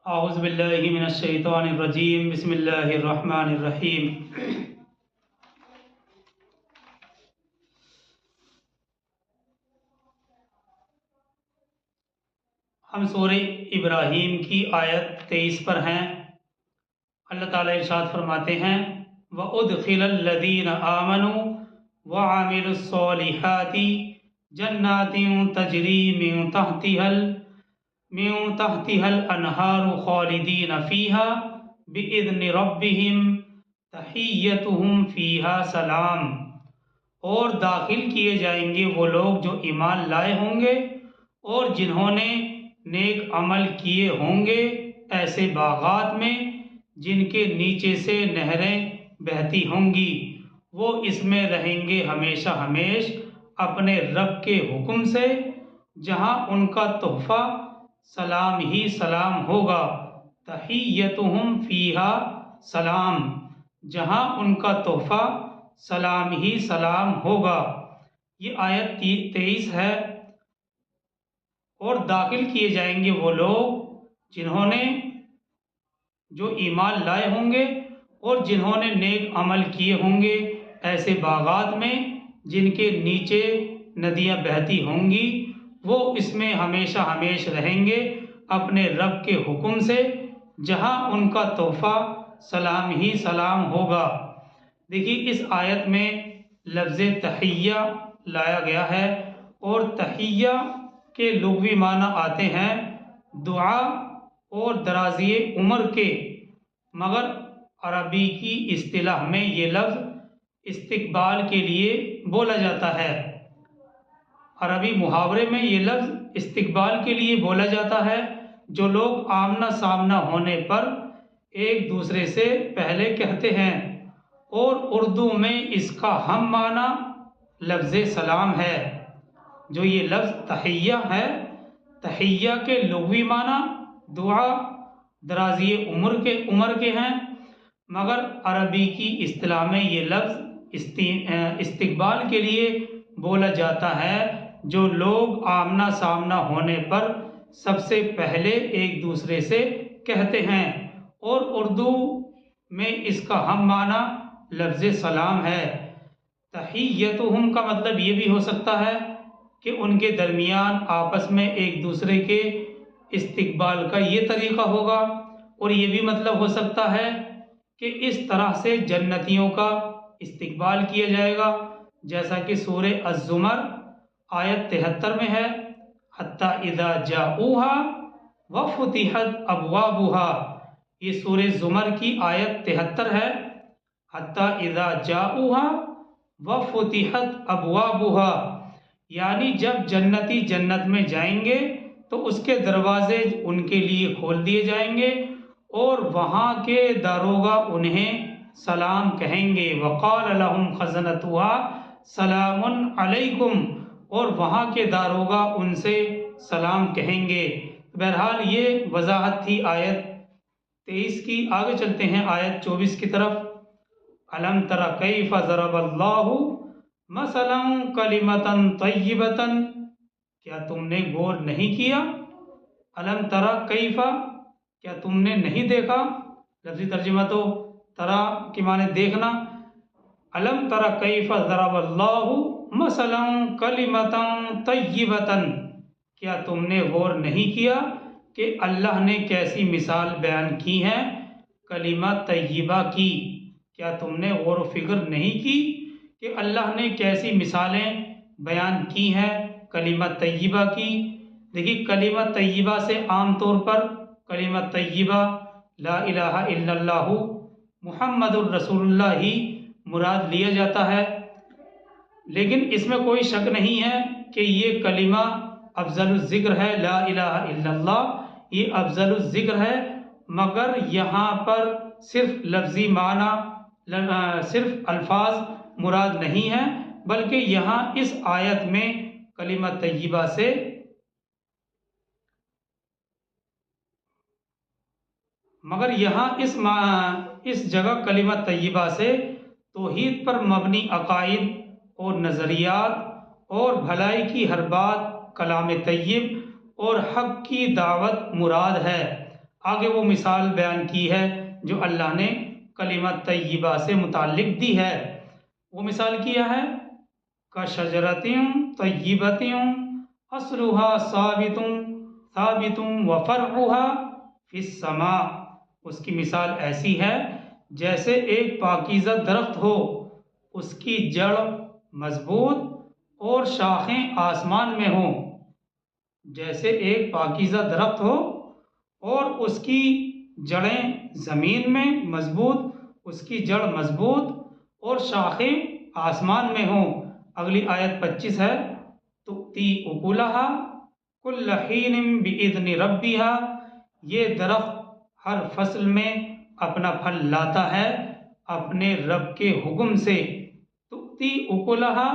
औज़ु बिल्लाहि मिनश शैतानिर रजीम बिस्मिल्लाहिर रहमानिर रहीम। हम सूरह इब्राहीम की आयत 23 पर हैं। अल्लाह ताला इरशाद फरमाते हैं, व उदखिलल लदीन आमनु व आमिलुस्सॉलिहाति जन्नातिन तजरी मिन तहतिहल अनहारु खालिदीन फीहा बिइज़्नि रब्बिहिम तहिय्यतुहुम फीहा सलाम। और दाखिल किए जाएंगे वो लोग जो ईमान लाए होंगे और जिन्होंने नेक अमल किए होंगे ऐसे बागात में जिनके नीचे से नहरें बहती होंगी। वो इसमें रहेंगे हमेशा हमेश अपने रब के हुक्म से, जहाँ उनका तोहफ़ा सलाम ही सलाम होगा। तहिय्यतुहुम फीहा सलाम, जहाँ उनका तोहफ़ा सलाम ही सलाम होगा। ये आयत 23 है। और दाखिल किए जाएंगे वो लोग जिन्होंने जो ईमान लाए होंगे और जिन्होंने नेक अमल किए होंगे ऐसे बागात में जिनके नीचे नदियाँ बहती होंगी। वो इसमें हमेशा हमेश रहेंगे अपने रब के हुक्म से, जहाँ उनका तोहफ़ा सलाम ही सलाम होगा। देखिए, इस आयत में लफ्ज़ तहिया लाया गया है और तहिया के लुग़वी माना आते हैं दुआ और दराज़ी उम्र के, मगर अरबी की इस्तिलाह में ये लफ्ज़ इस्तिक़बाल के लिए बोला जाता है। अरबी मुहावरे में ये लफ्ज़ इस्तिक़बाल के लिए बोला जाता है। जो लोग आमना सामना होने पर एक दूसरे से पहले कहते हैं, और उर्दू में इसका हम माना लफ्ज़ सलाम है। जो ये लफ्ज़ तहिया है, तहिया के लुग़वी माना दुआ दराज़ी उम्र के हैं, मगर अरबी की इस्तिलाह में ये लफ्ज़ इस्तिक़बाल के लिए बोला जाता है। जो लोग आमना सामना होने पर सबसे पहले एक दूसरे से कहते हैं, और उर्दू में इसका हम माना लफ्ज़ सलाम है। तहिय्यतुहुम का मतलब ये भी हो सकता है कि उनके दरमियान आपस में एक दूसरे के इस्तिक़बाल का ये तरीक़ा होगा, और ये भी मतलब हो सकता है कि इस तरह से जन्नतियों का इस्तिक़बाल किया जाएगा, जैसा कि सूरह अज़्ज़ुमर आयत 73 में है, हत्ता इज़ा जाऊहा व फुतिहत अबवाबुहा। ये सूरह ज़ुमर की आयत 73 है। हत्ता इज़ा जाऊहा व फुतिहत अबवाबुहा, यानी जब जन्नती जन्नत में जाएंगे तो उसके दरवाजे उनके लिए खोल दिए जाएंगे और वहाँ के दारोगा उन्हें सलाम कहेंगे। वक़ाल लहुम खज़नतुहा सलामुन अलैकुम, और वहाँ के दारोगा उनसे सलाम कहेंगे। बहरहाल ये वजाहत थी आयत 23 की। आगे चलते हैं आयत 24 की तरफ। अलम तरा कैफ़ ज़रबल्लाहु मसलन कलिमतन तय्यिबतन, क्या तुमने गौर नहीं किया? अलम तरा कैफ़ा, क्या तुमने नहीं देखा? लफ्ज़ी तर्जुमा तो तरा की माने देखना। अलम तरा कैफ़ ज़रबल्लाहु मसलन कलिमतन तय्यिबतन, क्या तुमने गौर नहीं किया कि अल्लाह ने कैसी मिसाल बयान की है कलिमा तय्यिबा की? क्या तुमने गौर व फिक्र नहीं की कि अल्लाह ने कैसी मिसालें बयान की हैं कलिमा तय्यिबा की? देखिए, कलिमा तय्यिबा से आम तौर पर कलिमा तय्यिबा ला इलाहा इल्लल्लाहु मुहम्मदुर रसूलुल्लाह ही मुराद लिया जाता है। लेकिन इसमें कोई शक नहीं है कि ये कलिमा अफजलुल ज़िक्र है। ला इलाहा इल्लल्लाह ये अफजलुल ज़िक्र है, मगर यहाँ पर सिर्फ लफ्ज़ी माना, सिर्फ अल्फाज मुराद नहीं है, बल्कि यहाँ इस आयत में कलिमा तय्यिबा से मगर यहाँ इस जगह कलिमा तय्यिबा से तौहीद पर मबनी अकाइद और नज़रियात और भलाई की हर बात कलाम तय्यब और हक़ की दावत मुराद है। आगे वो मिसाल बयान की है जो अल्लाह ने कलिमत तय्यबा से मुताल्लिक दी है। वो मिसाल किया है का शजरतिन तय्यबतिन अस्लुहा साबितुम व फर्उहा फिस समा। उसकी मिसाल ऐसी है जैसे एक पाकीज़ा दरख्त हो, उसकी जड़ मजबूत और शाखें आसमान में हों। जैसे एक पाकीज़ा दरख्त हो और उसकी जड़ें ज़मीन में मजबूत, उसकी जड़ मजबूत और शाखें आसमान में हों। अगली आयत 25 है, तुती उकुलहा कुल्ल हीनिम बिइज़्नि रब्बिहा। ये दरख्त हर फसल में अपना फल लाता है अपने रब के हुक्म से। तुती उकुलहा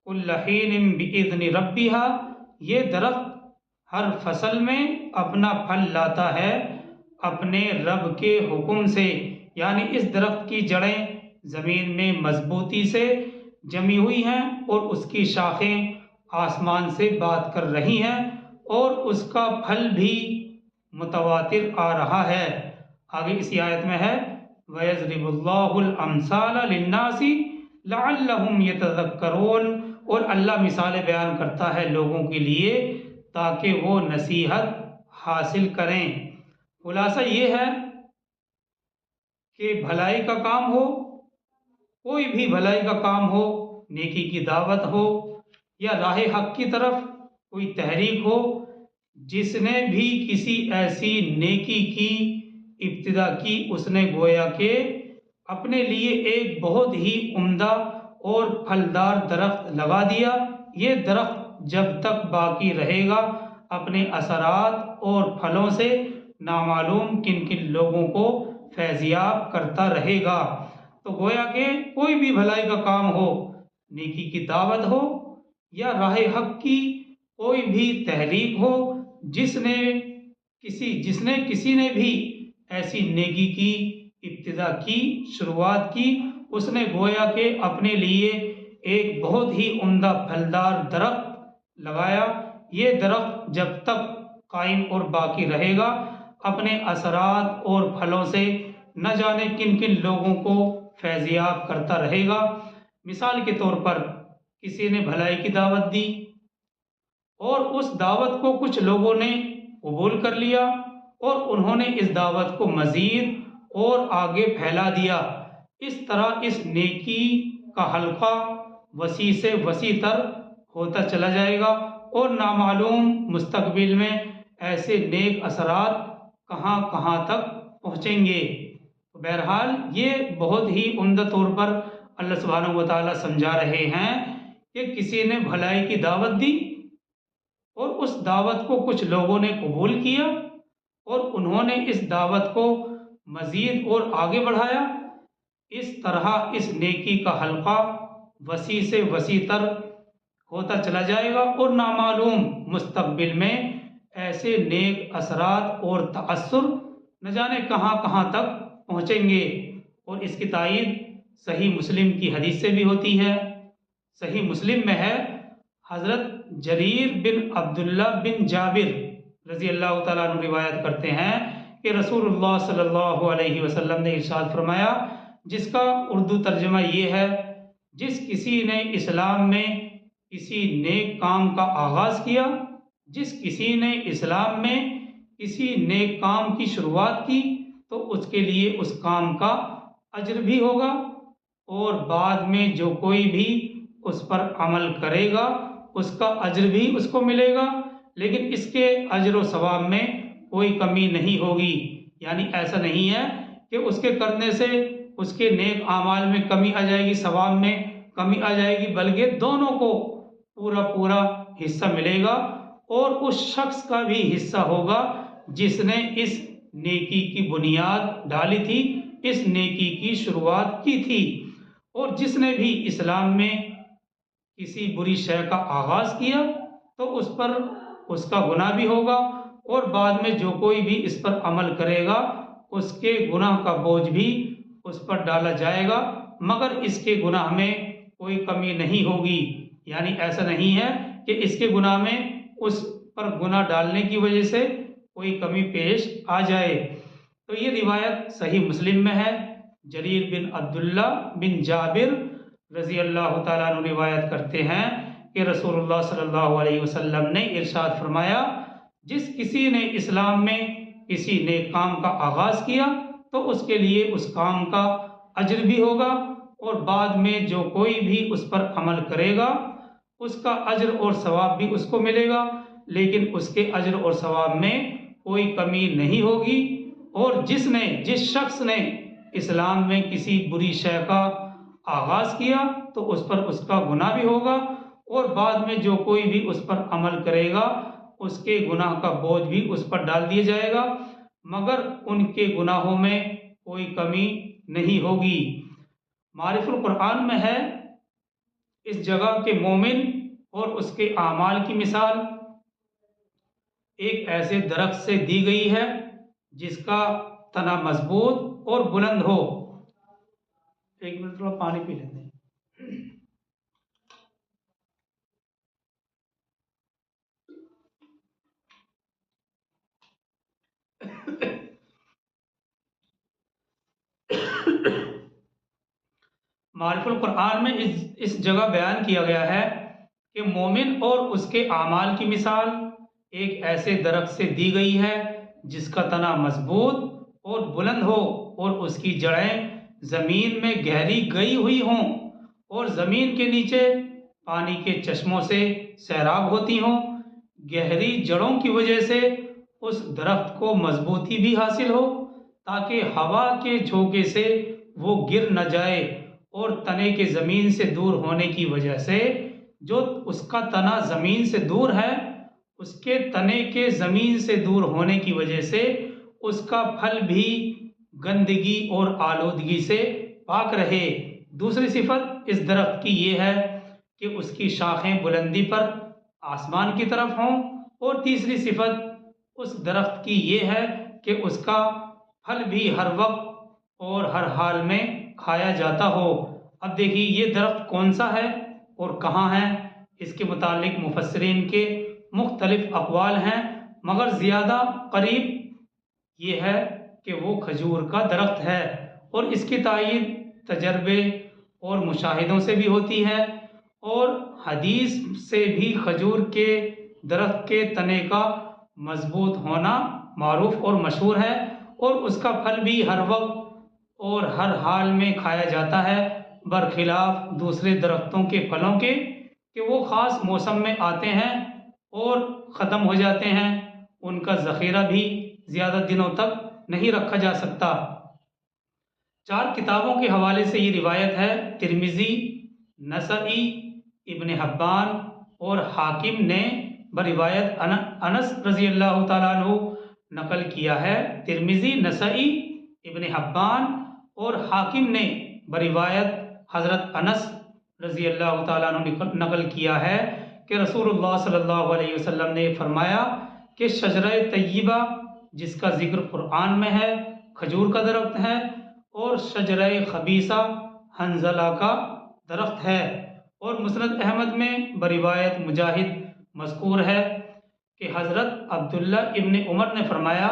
कुल्ल हीनिम बिइज़्नि रब्बिहा। ये दरख्त हर फसल में अपना फल लाता है अपने रब के हुक्म से। यानी इस दरख्त की जड़ें ज़मीन में मजबूती से जमी हुई हैं और उसकी शाखें आसमान से बात कर रही हैं और उसका फल भी मुतवातिर आ रहा है। आगे इसी आयत में है वयज़रिबुल्लाहुल अमसाल लिन्नासी लअल्लहुम यतज़क्करून। और अल्लाह मिसालें बयान करता है लोगों के लिए ताकि वो नसीहत हासिल करें। खुलासा ये है कि भलाई का काम हो, कोई भी भलाई का काम हो, नेकी की दावत हो या राह हक की तरफ कोई तहरीक हो, जिसने भी किसी ऐसी नेकी की इब्तिदा की उसने गोया के अपने लिए एक बहुत ही उम्दा और फलदार दरख्त लगा दिया। ये दरख्त जब तक बाकी रहेगा अपने असरात और फलों से नामालूम किन किन लोगों को फैज़याब करता रहेगा। तो गोया के कोई भी भलाई का काम हो, नेकी की दावत हो या राह हक की कोई भी तहरीक हो, जिसने किसी ने भी ऐसी नेकी की इब्तिदा की, शुरुआत की, उसने गोया के अपने लिए एक बहुत ही उम्दा फलदार दरख्त लगाया। ये दरख्त जब तक कायम और बाकी रहेगा अपने असरात और फलों से न जाने किन किन लोगों को फैज़याब करता रहेगा। मिसाल के तौर पर किसी ने भलाई की दावत दी और उस दावत को कुछ लोगों ने कबूल कर लिया और उन्होंने इस दावत को मज़ीद और आगे फैला दिया। इस तरह इस नेकी का हल्का वसी से वसी तर होता चला जाएगा और नामालूम मुस्तकबिल में ऐसे नेक असरात कहाँ कहाँ तक पहुँचेंगे। तो बहरहाल ये बहुत ही उम्दा तौर पर अल्लाह सुब्हानहू व तआला समझा रहे हैं कि किसी ने भलाई की दावत दी और उस दावत को कुछ लोगों ने कबूल किया और उन्होंने इस दावत को मज़ीद और आगे बढ़ाया। इस तरह इस नेकी का हल्का वसी से वसी तर होता चला जाएगा और नामालूम मुस्तकबिल में ऐसे नेक असरात और तअस्सुर न जाने कहाँ कहाँ तक पहुँचेंगे। और इसकी तायीद सही मुस्लिम की हदीस से भी होती है। सही मुस्लिम में है, हज़रत जरीर बिन अब्दुल्ला बिन जाबिर रज़ी अल्लाह तआला अन्हु रिवायत करते हैं कि रसूलुल्लाह सल्लल्लाहु अलैहि वसल्लम ने इरशाद फरमाया, जिसका उर्दू तर्जमा ये है, जिस किसी ने इस्लाम में किसी नेक काम का आगाज़ किया, जिस किसी ने इस्लाम में किसी नेक काम की शुरुआत की तो उसके लिए उस काम का अज्र भी होगा और बाद में जो कोई भी उस पर अमल करेगा उसका अज्र भी उसको मिलेगा, लेकिन इसके अज्र व सवाब में कोई कमी नहीं होगी। यानी ऐसा नहीं है कि उसके करने से उसके नेक आमाल में कमी आ जाएगी, सवाब में कमी आ जाएगी, बल्कि दोनों को पूरा पूरा हिस्सा मिलेगा और उस शख्स का भी हिस्सा होगा जिसने इस नेकी की बुनियाद डाली थी, इस नेकी की शुरुआत की थी। और जिसने भी इस्लाम में किसी बुरी शय का आगाज़ किया तो उस पर उसका गुनाह भी होगा और बाद में जो कोई भी इस पर अमल करेगा उसके गुनाह का बोझ भी उस पर डाला जाएगा, मगर इसके गुनाह में कोई कमी नहीं होगी। यानी ऐसा नहीं है कि इसके गुनाह में उस पर गुनाह डालने की वजह से कोई कमी पेश आ जाए। तो ये रिवायत सही मुस्लिम में है। जरीर बिन अब्दुल्ला बिन जाबिर रज़ी अल्लाह ताला अन्हु रिवायत करते हैं कि रसूलुल्लाह सल्लल्लाहु अलैहि वसल्लम ने इरशाद फरमाया, जिस किसी ने इस्लाम में किसी नेक काम का आगाज़ किया तो उसके लिए उस काम का अज्र भी होगा, और बाद में जो कोई भी उस पर अमल करेगा उसका अज्र और सवाब भी उसको मिलेगा, लेकिन उसके अज्र और सवाब में कोई कमी नहीं होगी। और जिस शख्स ने इस्लाम में किसी बुरी शय का आगाज़ किया तो उस पर उसका गुनाह भी होगा, और बाद में जो कोई भी उस पर अमल करेगा उसके गुनाह का बोझ भी उस पर डाल दिया जाएगा, मगर उनके गुनाहों में कोई कमी नहीं होगी। मारिफुल कुरान में है, इस जगह के मोमिन और उसके आमाल की मिसाल एक ऐसे दरख्त से दी गई है जिसका तना मजबूत और बुलंद हो। एक मिनट थोड़ा पानी पी लेते हैं। मारिफुल कुरान में इस जगह बयान किया गया है कि मोमिन और उसके आमाल की मिसाल एक ऐसे दरख्त से दी गई है जिसका तना मजबूत और बुलंद हो, और उसकी जड़ें ज़मीन में गहरी गई हुई हों, और ज़मीन के नीचे पानी के चश्मों से सैराब होती हों। गहरी जड़ों की वजह से उस दरख्त को मजबूती भी हासिल हो, ताकि हवा के झोंके से वो गिर न जाए, और तने के ज़मीन से दूर होने की वजह से जो उसका तना ज़मीन से दूर है, उसके तने के ज़मीन से दूर होने की वजह से उसका फल भी गंदगी और आलूदगी से पाक रहे। दूसरी सिफत इस दरख्त की ये है कि उसकी शाखें बुलंदी पर आसमान की तरफ हों, और तीसरी सिफत उस दरख्त की ये है कि उसका फल भी हर वक्त और हर हाल में खाया जाता हो। अब देखिए ये दरख्त कौन सा है और कहाँ है, इसके मुतालिक मुफस्सिरीन के मुख्तलिफ अक़वाल हैं, मगर ज़्यादा करीब ये है कि वो खजूर का दरख्त है, और इसकी तायीद तजर्बे और मुशाहिदों से भी होती है, और हदीस से भी खजूर के दरख्त के तने का मजबूत होना मारूफ और मशहूर है, और उसका फल भी हर वक्त और हर हाल में खाया जाता है, बरखिलाफ दूसरे दरख्तों के फलों के कि वो ख़ास मौसम में आते हैं और ख़त्म हो जाते हैं, उनका ज़ख़ीरा भी ज़्यादा दिनों तक नहीं रखा जा सकता। 4 किताबों के हवाले से ये रिवायत है। तिर्मिज़ी, नसई, इब्न हिब्बान और हाकिम ने बरिवायत अनस रज़ी अल्लाह ताला अन्हु नकल किया है। तिर्मिज़ी, नसई, इब्न हिब्बान और हाकिम ने बरिवायत हज़रत अनस रज़ी अल्लाह ताला अन्हु नकल किया है कि रसूलुल्लाह सल्लल्लाहु अलैहि वसल्लम ने फरमाया कि शजरे तय्यबा जिसका जिक्र कुरान में है खजूर का दरख्त है, और शजरे खबीसा हंजला का दरख्त है। और मुस्नद अहमद में बरिवायत मुजाहिद मज़कूर है कि हज़रत अब्दुल्ला इब्न उमर ने फरमाया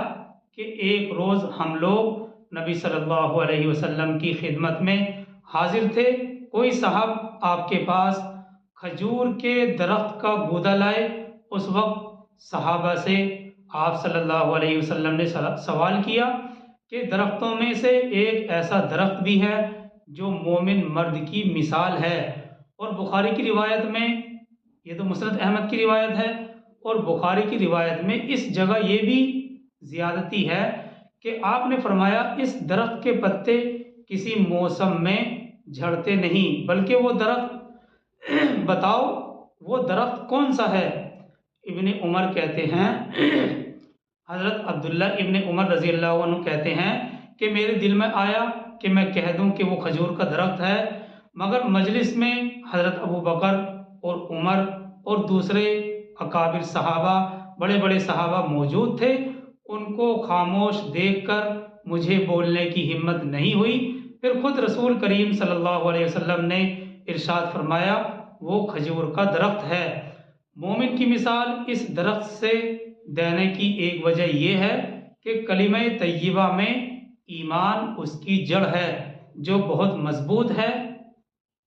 कि एक रोज़ हम लोग नबी सल्लल्लाहु अलैहि वसल्लम की खिदमत में हाजिर थे। कोई साहब आपके पास खजूर के दरख्त का गूदा लाए। उस वक्त सहाबा से आप सल्लल्लाहु अलैहि वसल्लम ने सवाल किया कि दरख्तों में से एक ऐसा दरख्त भी है जो मोमिन मर्द की मिसाल है। और बुखारी की रिवायत में, ये तो मुस्नद अहमद की रिवायत है, और बुखारी की रिवायत में इस जगह ये भी ज़्यादती है कि आपने फरमाया इस दरख्त के पत्ते किसी मौसम में झड़ते नहीं, बल्कि वो दरख्त बताओ वो दरख्त कौन सा है। इब्न उमर कहते हैं, हज़रत अब्दुल्ला इब्न उमर रज़ी अल्लाह अन्हु कहते हैं कि मेरे दिल में आया कि मैं कह दूं कि वो खजूर का दरख्त है, मगर मजलिस में हज़रत अबू बकर और उमर और दूसरे अकाबिर सहाबा, बड़े बड़े सहाबा मौजूद थे। उनको खामोश देखकर मुझे बोलने की हिम्मत नहीं हुई। फिर खुद रसूल करीम सल्लल्लाहु अलैहि वसल्लम ने इरशाद फरमाया वो खजूर का दरख्त है। मोमिन की मिसाल इस दरख्त से देने की एक वजह यह है कि कलिमा तय्यबा में ईमान उसकी जड़ है जो बहुत मजबूत है।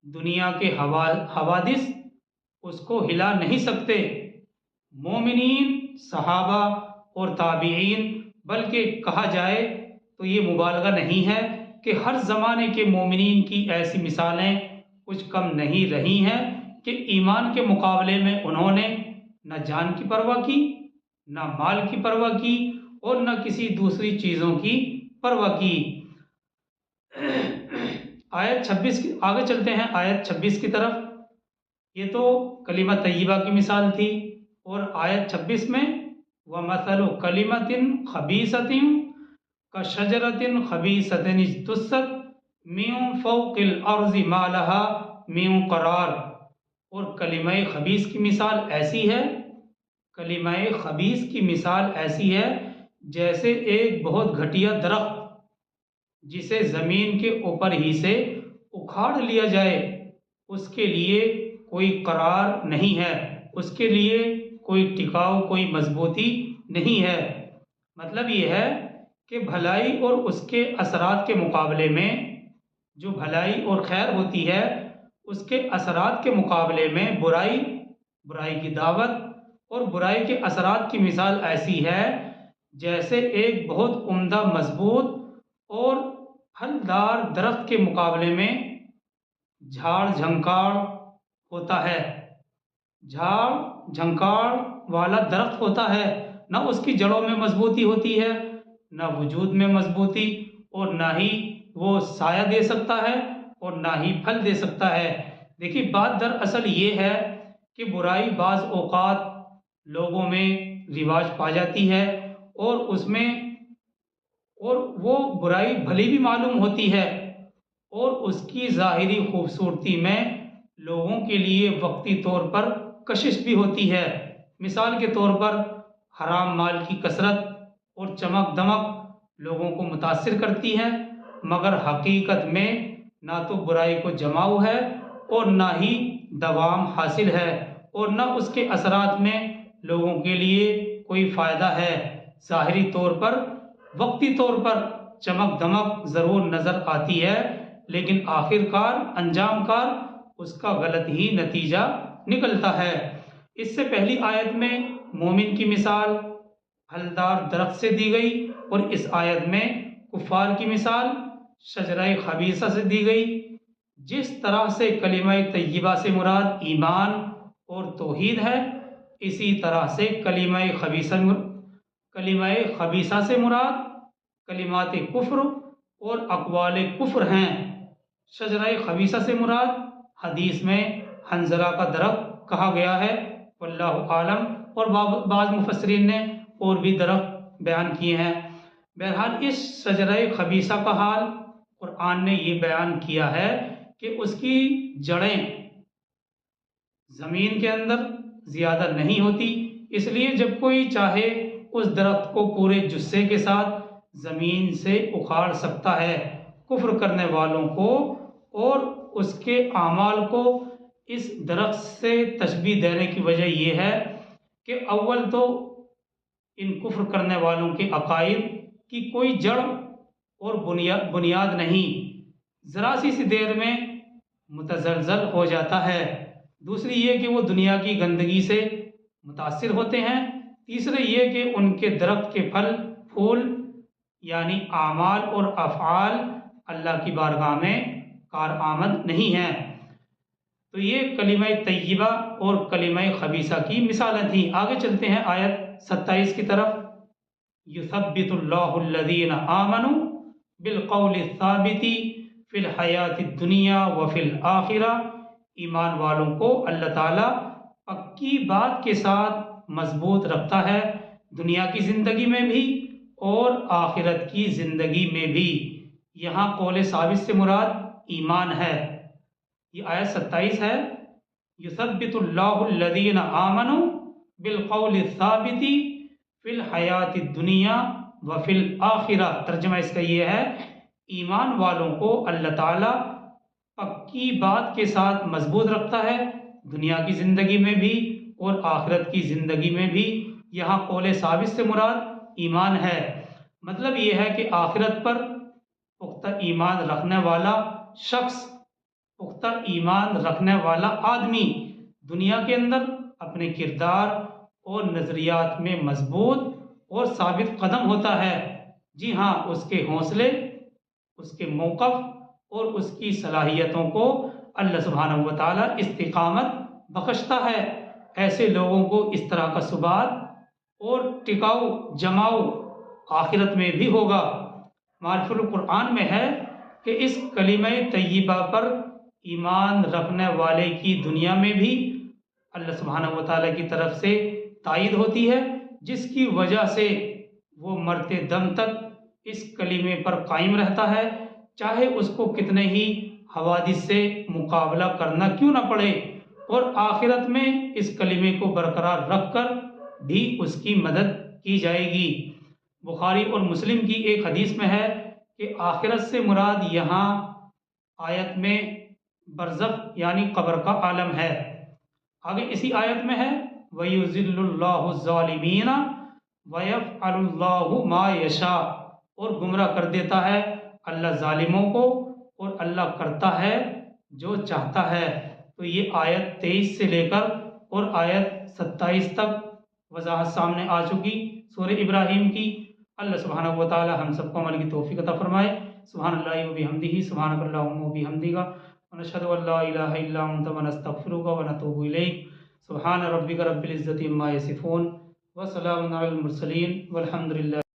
दुनिया के हवादिस उसको हिला नहीं सकते। मोमिनीन, सहाबा और ताबीईन, बल्कि कहा जाए तो ये मुबालगा नहीं है कि हर ज़माने के मोमिनीन की ऐसी मिसालें कुछ कम नहीं रही हैं कि ईमान के मुकाबले में उन्होंने न जान की परवाह की, न माल की परवाह की और न किसी दूसरी चीज़ों की परवाह की। आयत 26 की आगे चलते हैं, आयत 26 की तरफ। ये तो कलिमा तय्यबा की मिसाल थी। और आयत 26 में व मसलु कलिमतिन खबीसतिन का शजरतिन खबीसतिन इज्तुस्सत मिन फौकिल अर्ज़ि मा लहा मिन करार। और कलिमा खबीस की मिसाल ऐसी है, कलिमा खबीस की मिसाल ऐसी है जैसे एक बहुत घटिया दरख्त जिसे ज़मीन के ऊपर ही से उखाड़ लिया जाए, उसके लिए कोई करार नहीं है, उसके लिए कोई टिकाऊ, कोई मजबूती नहीं है। मतलब ये है कि भलाई और उसके असरात के मुकाबले में, जो भलाई और खैर होती है उसके असरात के मुकाबले में बुराई, बुराई की दावत और बुराई के असरात की मिसाल ऐसी है जैसे एक बहुत उम्दा, मजबूत और फलदार दरख्त के मुकाबले में झाड़ झंकाड़ होता है। झाड़ झंकाड़ वाला दरख्त होता है, न उसकी जड़ों में मजबूती होती है, न वजूद में मजबूती, और ना ही वो साया दे सकता है और ना ही फल दे सकता है। देखिए, बात दरअसल ये है कि बुराई बाज़ औक़ात लोगों में रिवाज पा जाती है और उसमें, और वो बुराई भली भी मालूम होती है और उसकी ज़ाहिरी खूबसूरती में लोगों के लिए वक्ती तौर पर कशिश भी होती है। मिसाल के तौर पर हराम माल की कसरत और चमक दमक लोगों को मुतासिर करती है, मगर हकीकत में ना तो बुराई को जमाऊ है और ना ही दवाम हासिल है और ना उसके असरात में लोगों के लिए कोई फ़ायदा है। ज़ाहिरी तौर पर, वक्ती तौर पर चमक दमक ज़रूर नज़र आती है, लेकिन आखिरकार अंजामकार उसका गलत ही नतीजा निकलता है। इससे पहली आयत में मोमिन की मिसाल फलदार दरख्त से दी गई और इस आयत में कुफ़ार की मिसाल शजरा खबीसा से दी गई। जिस तरह से कलिमा तय्यबा से मुराद ईमान और तौहीद है, इसी तरह से कलिमा खबीसा से मुराद कलिमात कुफ्र और अक़वाल कुफ्र हैं। शजरा खबीसा से मुराद हदीस में हंजला का दरख्त कहा गया है, वल्लाहु आलम, और बाज़ मुफस्सिरीन ने और भी दरख्त बयान किए हैं। बहरहाल इस शजरा खबीसा का हाल कुरान ने ये बयान किया है कि उसकी जड़ें ज़मीन के अंदर ज़्यादा नहीं होती, इसलिए जब कोई चाहे उस दरख्त को पूरे जुस्से के साथ ज़मीन से उखाड़ सकता है। कुफ्र करने वालों को और उसके आमाल को इस दरख्त से तशबीह देने की वजह यह है कि अव्वल तो इन कुफ्र करने वालों के अकायद की कोई जड़ और बुनियाद नहीं, ज़रा सी देर में मुतज़लज़ल हो जाता है। दूसरी ये कि वो दुनिया की गंदगी से मुतासिर होते हैं। तीसरे ये कि उनके दरख्त के फल फूल यानी आमाल और अफ़आल अल्लाह की बारगाह में कारआमद नहीं हैं। तो ये कलिमा तय्यबा और कलिमा खबीसा की मिसालें थी। आगे चलते हैं आयत 27 की तरफ। युसब्बितुल्लाहुल्लज़ीना आमनू बिलक़ौलि साबिती फ़िल हयाति दुनिया व फ़िल आखिरा। ईमान वालों को अल्लाह ताला पक्की बात के साथ मजबूत रखता है, दुनिया की ज़िंदगी में भी और आखिरत की ज़िंदगी में भी। यहाँ कौल साबित से मुराद ईमान है। ये आयत 27 है। युसब्बितुल्लाहुल्लज़ीना आमनू बिलक़ौलि साबिती फ़िल हयाति दुनिया व फ़िल आखिरा। तर्जुमा इसका ये है, ईमान वालों को अल्लाह ताला पक्की बात के साथ मजबूत रखता है, दुनिया की ज़िंदगी में भी और आखिरत की ज़िंदगी में भी। यहाँ कौले साबित से मुराद ईमान है। मतलब ये है कि आखिरत पर पुख्ता ईमान रखने वाला शख्स, पुख्ता ईमान रखने वाला आदमी दुनिया के अंदर अपने किरदार और नज़रियात में मजबूत और साबित कदम होता है। जी हाँ, उसके हौसले, उसके मौक़िफ़ और उसकी सलाहियतों को अल्लाह सुब्हानहू व तआला इस्तिक़ामत बख्शता है। ऐसे लोगों को इस तरह का सुबात और टिकाऊ जमाऊ आखिरत में भी होगा। मारिफुल कुरान में है कि इस कलिमा तय्यबा पर ईमान रखने वाले की दुनिया में भी अल्लाह सुब्हानहू व तआला की तरफ से तायीद होती है, जिसकी वजह से वो मरते दम तक इस कलिमे पर कायम रहता है, चाहे उसको कितने ही हवादिस से मुकाबला करना क्यों ना पड़े। और आखिरत में इस कलिमे को बरकरार रख कर भी उसकी मदद की जाएगी। बुखारी और मुस्लिम की एक हदीस में है कि आखिरत से मुराद यहाँ आयत में बरज़ख यानी कब्र का आलम है। आगे इसी आयत में है वयुज़िल्लुल्लाहु ज़ालिमीना वयफ़अलुल्लाहु मा यशा, और गुमराह कर देता है अल्लाह ज़ालिमों को और अल्लाह करता है जो चाहता है। तो ये आयत 23 से लेकर और आयत 27 तक वजाहत सामने आ चुकी सूरह इब्राहीम की। अल्लाह सुब्हानहू व तआला हम सबको अमल की तौफीक अता फरमाए। सुब्हानल्लाहि व बिहम्दिही सुब्हानकल्लाहुम्मा व बिहम्दिका व नशहदु अल्ला इलाहा इल्ला अंता व नस्तगफिरुका व नतूबु इलैक। सुब्हान रब्बिका रब्बिल इज़्ज़ति अम्मा यसिफून व सलामुन अलल मुरसलीन वल्हम्दुलिल्लाह।